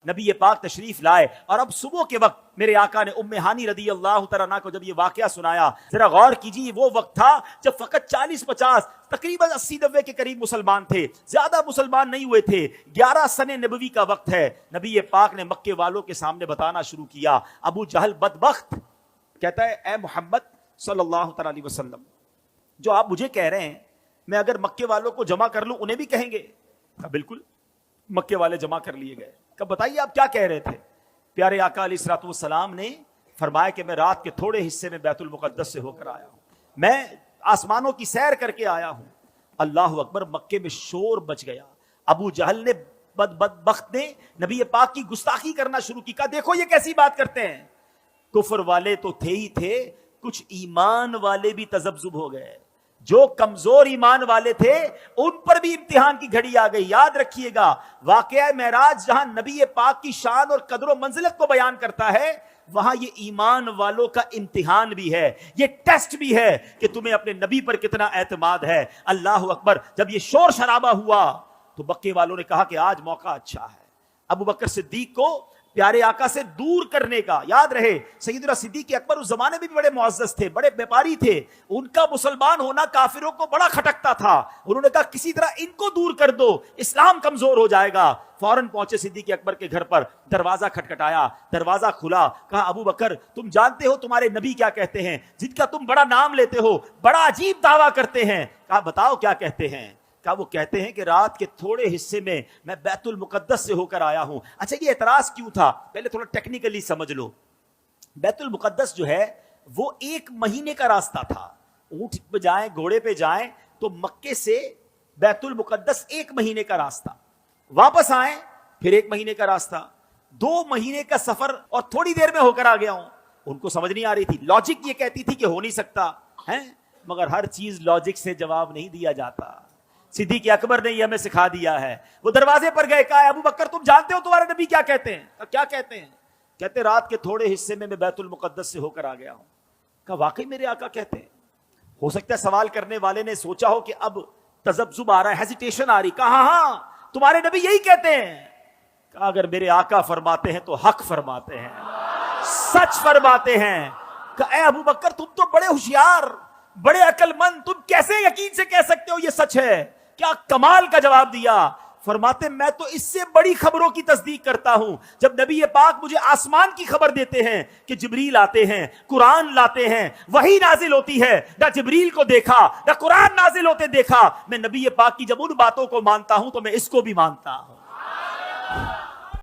نبی پاک تشریف لائے اور اب صبح کے وقت میرے آقا نے ام ہانی رضی اللہ تعالیٰ عنہ کو جب یہ واقعہ سنایا، ذرا غور کیجیے، وہ وقت تھا جب فقط 40-50 تقریباً 80-90 کے قریب مسلمان تھے، زیادہ مسلمان نہیں ہوئے تھے، 11 سن نبوی کا وقت ہے۔ نبی پاک نے مکے والوں کے سامنے بتانا شروع کیا۔ ابو جہل بدبخت کہتا ہے اے محمد صلی اللہ تعالیٰ علیہ وسلم، جو آپ مجھے کہہ رہے ہیں میں اگر مکے والوں کو جمع کر لوں انہیں بھی کہیں گے؟ کہا بالکل۔ مکے والے جمع کر لیے گئے۔ کہا بتائیے آپ کیا کہہ رہے تھے؟ پیارے آقا علیہ الصلوۃ والسلام نے فرمایا کہ میں رات کے تھوڑے حصے میں بیت المقدس سے ہو کر آیا ہوں، میں آسمانوں کی سیر کر کے آیا ہوں۔ اللہ اکبر، مکے میں شور بچ گیا۔ ابو جہل نے بدبخت نے نبی پاک کی گستاخی کرنا شروع کی۔ کہا دیکھو یہ کیسی بات کرتے ہیں۔ کفر والے تو تھے ہی تھے، کچھ ایمان والے بھی تذبذب ہو گئے۔ جو کمزور ایمان والے تھے ان پر بھی امتحان کی گھڑی آ گئی۔ یاد رکھیے گا، واقعہ معراج جہاں نبی پاک کی شان اور قدر و منزلت کو بیان کرتا ہے، وہاں یہ ایمان والوں کا امتحان بھی ہے، یہ ٹیسٹ بھی ہے کہ تمہیں اپنے نبی پر کتنا اعتماد ہے۔ اللہ اکبر، جب یہ شور شرابہ ہوا تو مکے والوں نے کہا کہ آج موقع اچھا ہے ابو بکر صدیق کو پیارے آقا سے دور کرنے کا۔ یاد رہے سیدنا صدیق اکبر اس زمانے میں بھی بڑے معزز تھے، بڑے بیپاری تھے، ان کا مسلمان ہونا کافروں کو بڑا کھٹکتا تھا۔ انہوں نے کہا کسی طرح ان کو دور کر دو، اسلام کمزور ہو جائے گا۔ فوراً پہنچے صدیق اکبر کے گھر پر، دروازہ کھٹکھٹایا، دروازہ کھلا۔ کہا ابو بکر تم جانتے ہو تمہارے نبی کیا کہتے ہیں، جن کا تم بڑا نام لیتے ہو، بڑا عجیب دعویٰ کرتے ہیں۔ کہا بتاؤ کیا کہتے ہیں؟ کہا وہ کہتے ہیں کہ رات کے تھوڑے حصے میں میں بیت المقدس سے ہو کر آیا ہوں۔ اچھا یہ اعتراض کیوں تھا؟ پہلے تھوڑا ٹیکنیکلی سمجھ لو۔ بیت المقدس جو ہے وہ 1 مہینے کا راستہ تھا۔ اونٹ پہ جائیں، گھوڑے پہ جائیں تو مکے سے بیت المقدس 1 مہینے کا راستہ، واپس آئیں پھر 1 مہینے کا راستہ، 2 مہینے کا سفر، اور تھوڑی دیر میں ہو کر آ گیا ہوں۔ ان کو سمجھ نہیں آ رہی تھی، لاجک یہ کہتی تھی کہ ہو نہیں سکتا ہے، مگر ہر چیز لاجک سے جواب نہیں دیا جاتا۔ صدیق اکبر نے یہ ہمیں سکھا دیا ہے۔ وہ دروازے پر گئے، کہا ابو بکر تم جانتے ہو تمہارے نبی کیا کہتے ہیں؟ کیا کہتے ہیں؟ کہتے رات کے تھوڑے حصے میں بیت المقدس سے ہو کر آ گیا ہوں۔ کہا واقعی میرے آقا کہتے ہیں؟ ہو سکتا ہے سوال کرنے والے نے سوچا ہو کہ اب تذبذب آ رہا ہے، ہیزیٹیشن آ رہی۔ کہا ہاں تمہارے نبی یہی کہتے ہیں۔ کہا اگر میرے آقا فرماتے ہیں تو حق فرماتے ہیں، سچ فرماتے ہیں۔ کہا اے ابو بکر تم تو بڑے ہوشیار، بڑے عقل مند، تم کیسے یقین سے کہہ سکتے ہو یہ سچ ہے؟ کیا کمال کا جواب دیا۔ فرماتے میں تو اس سے بڑی خبروں کی تصدیق کرتا ہوں۔ جب نبی پاک مجھے آسمان کی خبر دیتے ہیں کہ جبریل آتے ہیں، قرآن لاتے ہیں، وحی نازل ہوتی ہے، نہ جبریل کو دیکھا نہ قرآن نازل ہوتے دیکھا، میں نبی پاک کی جب ان باتوں کو مانتا ہوں تو میں اس کو بھی مانتا ہوں۔